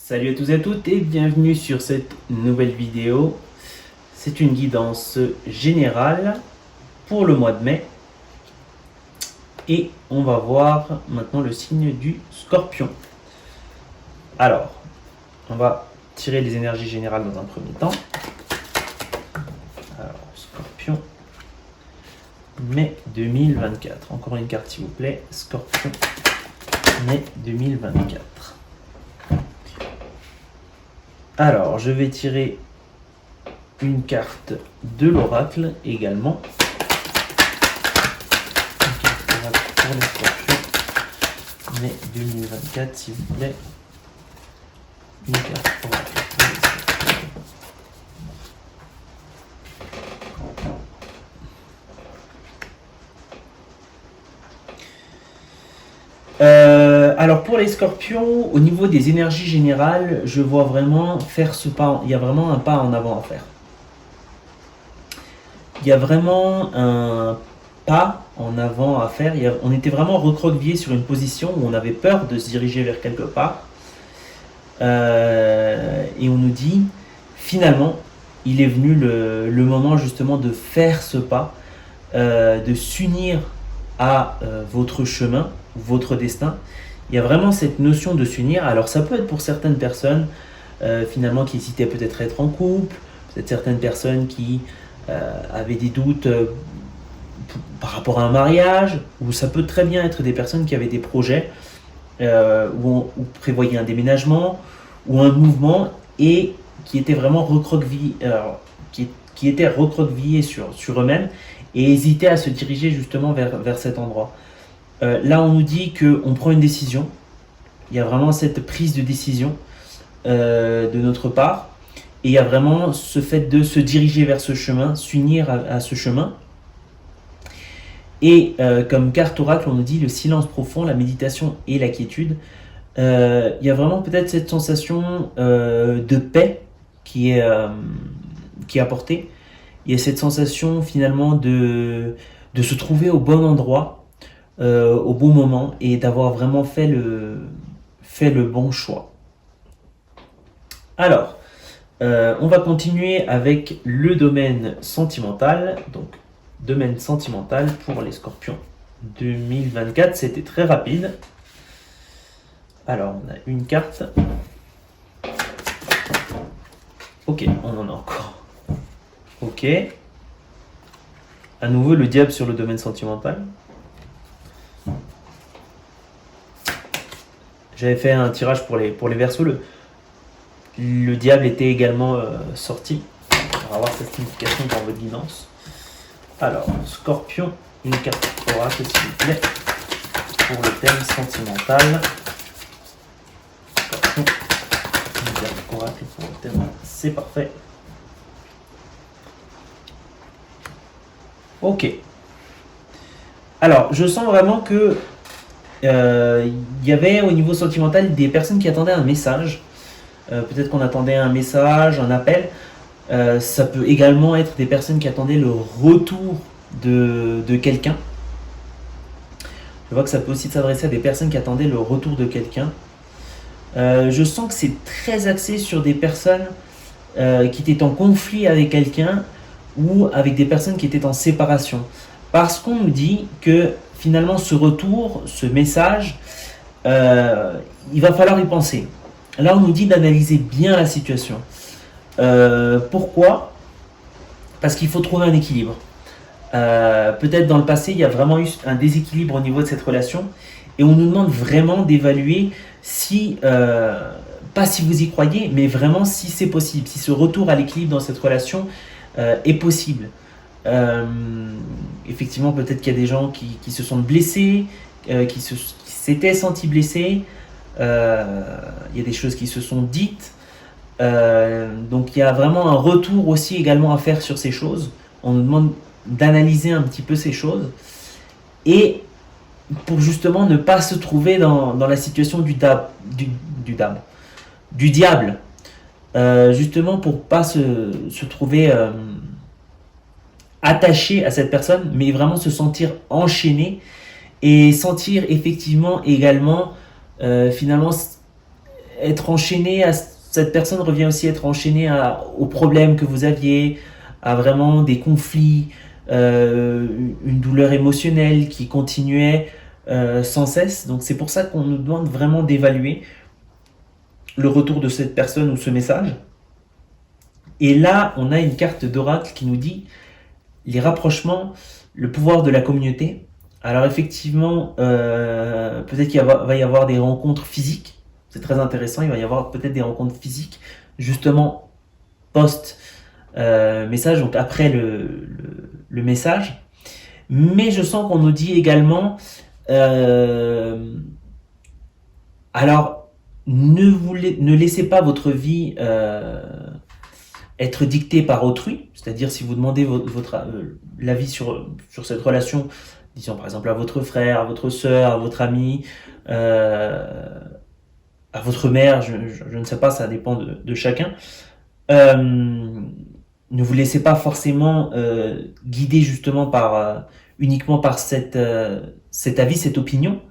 Salut à tous et à toutes et bienvenue sur cette nouvelle vidéo. C'est une guidance générale pour le mois de mai. Et on va voir maintenant le signe du Scorpion. Alors, on va tirer les énergies générales dans un premier temps. Alors, Scorpion, mai 2024. Encore une carte s'il vous plaît. Scorpion, mai 2024. Alors, je vais tirer une carte de l'oracle également. Une carte d'oracle pour les Scorpions, mai 2024, s'il vous plaît. Une carte oracle pour les Scorpions. Alors pour les Scorpions, au niveau des énergies générales, je vois vraiment faire ce pas. Il y a vraiment un pas en avant à faire. Il y a vraiment un pas en avant à faire. On était vraiment recroquevillé sur une position où on avait peur de se diriger vers quelque part. Et on nous dit, finalement, il est venu le moment justement de faire ce pas, de s'unir à votre chemin, votre destin. Il y a vraiment cette notion de s'unir. Alors ça peut être pour certaines personnes finalement qui hésitaient peut-être à être en couple, peut-être certaines personnes qui avaient des doutes par rapport à un mariage, ou ça peut très bien être des personnes qui avaient des projets où prévoyaient un déménagement ou un mouvement et qui étaient vraiment recroquevillés, qui étaient recroquevillés sur eux-mêmes et hésitaient à se diriger justement vers cet endroit. Là, on nous dit qu'on prend une décision. Il y a vraiment cette prise de décision de notre part. Et il y a vraiment ce fait de se diriger vers ce chemin, s'unir à ce chemin. Et comme carte oracle, on nous dit le silence profond, la méditation et la quiétude. Il y a vraiment peut-être cette sensation de paix qui est apportée. Il y a cette sensation finalement de se trouver au bon endroit, au bon moment et d'avoir vraiment fait le bon choix. Alors, on va continuer avec le domaine sentimental. Donc, domaine sentimental pour les Scorpions 2024, c'était très rapide. Alors, on a une carte. Ok, on en a encore. Ok. À nouveau, le diable sur le domaine sentimental. J'avais fait un tirage pour les Verseaux. Le diable était également sorti. On va voir sa signification dans votre guidance. Alors, Scorpion, une carte oracle s'il vous plaît, pour le thème sentimental. Scorpion, une carte oracle pour le thème, c'est parfait. Ok. Alors, je sens vraiment que il y avait au niveau sentimental des personnes qui attendaient un message. Peut-être qu'on attendait un message, un appel. Ça peut également être des personnes qui attendaient le retour de quelqu'un. Je vois que ça peut aussi s'adresser à des personnes qui attendaient le retour de quelqu'un. Je sens que c'est très axé sur des personnes qui étaient en conflit avec quelqu'un ou avec des personnes qui étaient en séparation. Parce qu'on nous dit que finalement ce retour, ce message, il va falloir y penser. Là, on nous dit d'analyser bien la situation. Pourquoi ? Parce qu'il faut trouver un équilibre. Peut-être dans le passé, il y a vraiment eu un déséquilibre au niveau de cette relation. Et on nous demande vraiment d'évaluer si, pas si vous y croyez, mais vraiment si c'est possible, si ce retour à l'équilibre dans cette relation est possible. Effectivement, peut-être qu'il y a des gens qui se sont blessés, qui s'étaient sentis blessés. Il y a des choses qui se sont dites. Donc il y a vraiment un retour aussi également à faire sur ces choses. On nous demande d'analyser un petit peu ces choses et pour justement ne pas se trouver dans la situation du diable. Justement pour pas se trouver attaché à cette personne, mais vraiment se sentir enchaîné et sentir effectivement également finalement être enchaîné à cette personne revient aussi être enchaînée aux problèmes que vous aviez, à vraiment des conflits, une douleur émotionnelle qui continuait sans cesse. Donc c'est pour ça qu'on nous demande vraiment d'évaluer le retour de cette personne ou ce message. Et là, on a une carte d'oracle qui nous dit les rapprochements, le pouvoir de la communauté. Alors effectivement, peut-être qu'il va y avoir des rencontres physiques. C'est très intéressant, il va y avoir peut-être des rencontres physiques, justement post-message, donc après le message. Mais je sens qu'on nous dit également, alors ne laissez pas votre vie être dictée par autrui, c'est-à-dire si vous demandez l'avis sur cette relation, disons par exemple à votre frère, à votre sœur, à votre ami, à votre mère, je ne sais pas, ça dépend de chacun. Ne vous laissez pas forcément guider justement uniquement par cet avis, cette opinion,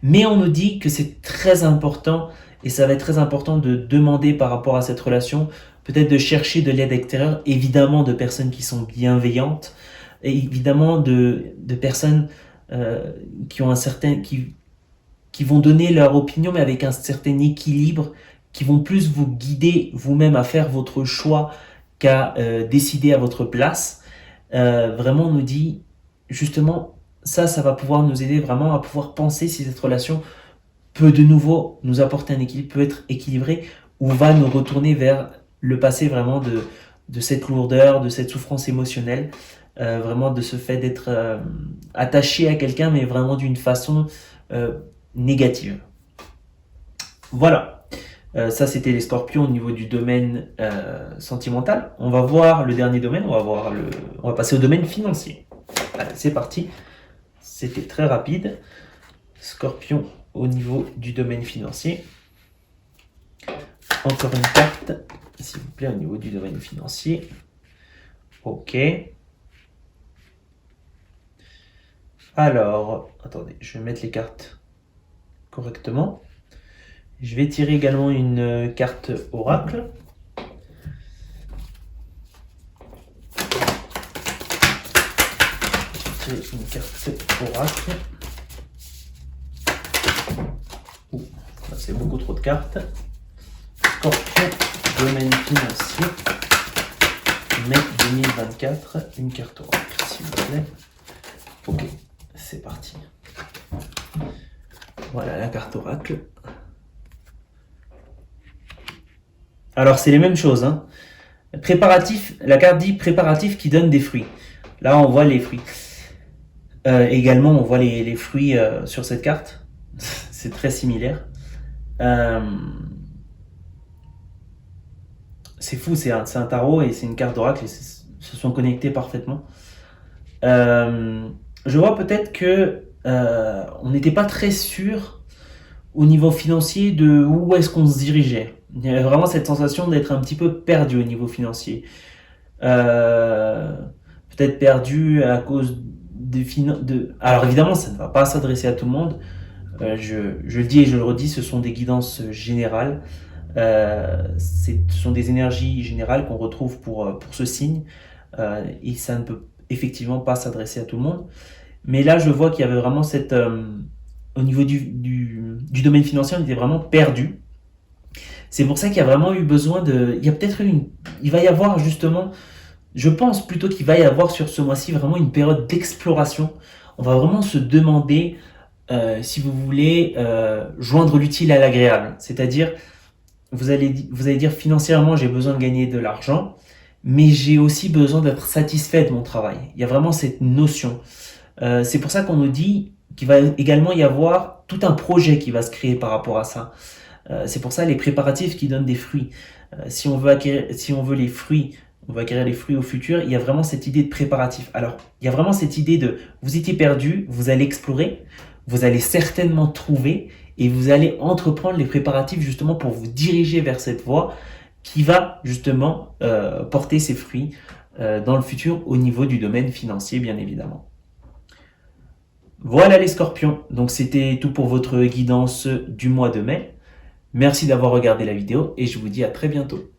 mais on nous dit que c'est très important, et ça va être très important de demander par rapport à cette relation, peut-être de chercher de l'aide extérieure, évidemment de personnes qui sont bienveillantes, et évidemment de personnes qui ont qui vont donner leur opinion, mais avec un certain équilibre, qui vont plus vous guider vous-même à faire votre choix qu'à décider à votre place. Vraiment, on nous dit, justement, ça va pouvoir nous aider vraiment à pouvoir penser si cette relation peut de nouveau nous apporter un équilibre, peut être équilibrée, ou va nous retourner vers le passé vraiment de cette lourdeur, de cette souffrance émotionnelle, vraiment de ce fait d'être attaché à quelqu'un, mais vraiment d'une façon négative. Voilà, ça c'était les scorpions au niveau du domaine sentimental. On va voir le dernier domaine, on va passer au domaine financier. Allez, c'est parti, c'était très rapide. Scorpion au niveau du domaine financier. Encore une carte, s'il vous plaît, au niveau du domaine financier. Ok. Alors, attendez, je vais mettre les cartes correctement. Je vais tirer également une carte oracle. Je vais tirer une carte oracle. C'est beaucoup trop de cartes. Scorpion, domaine financier, mai 2024, une carte oracle, s'il vous plaît. Ok, c'est parti. Voilà la carte oracle. Alors c'est les mêmes choses, hein. Préparatif, la carte dit préparatif qui donne des fruits. Là on voit les fruits. Également on voit les fruits sur cette carte. C'est très similaire. C'est fou, c'est un tarot et c'est une carte d'oracle et se sont connectés parfaitement. Je vois peut-être que on n'était pas très sûr au niveau financier de où est-ce qu'on se dirigeait. Il y avait vraiment cette sensation d'être un petit peu perdu au niveau financier. Peut-être perdu à cause Alors évidemment, ça ne va pas s'adresser à tout le monde. Je le dis et je le redis, ce sont des guidances générales. Ce sont des énergies générales qu'on retrouve pour ce signe. Et ça ne peut effectivement pas s'adresser à tout le monde. Mais là, je vois qu'il y avait vraiment au niveau du domaine financier, on était vraiment perdu. C'est pour ça qu'il y a vraiment eu besoin il va y avoir justement, je pense plutôt qu'il va y avoir sur ce mois-ci vraiment une période d'exploration. On va vraiment se demander, si vous voulez, joindre l'utile à l'agréable. C'est-à-dire, vous allez dire financièrement, j'ai besoin de gagner de l'argent, mais j'ai aussi besoin d'être satisfait de mon travail. Il y a vraiment cette notion. C'est pour ça qu'on nous dit qu'il va également y avoir tout un projet qui va se créer par rapport à ça. C'est pour ça les préparatifs qui donnent des fruits. Si on veut les fruits, on va acquérir les fruits au futur. Il y a vraiment cette idée de préparatif. Alors, il y a vraiment cette idée de vous étiez perdu, vous allez explorer, vous allez certainement trouver et vous allez entreprendre les préparatifs justement pour vous diriger vers cette voie qui va justement porter ses fruits dans le futur au niveau du domaine financier, bien évidemment. Voilà les scorpions, donc c'était tout pour votre guidance du mois de mai. Merci d'avoir regardé la vidéo et je vous dis à très bientôt.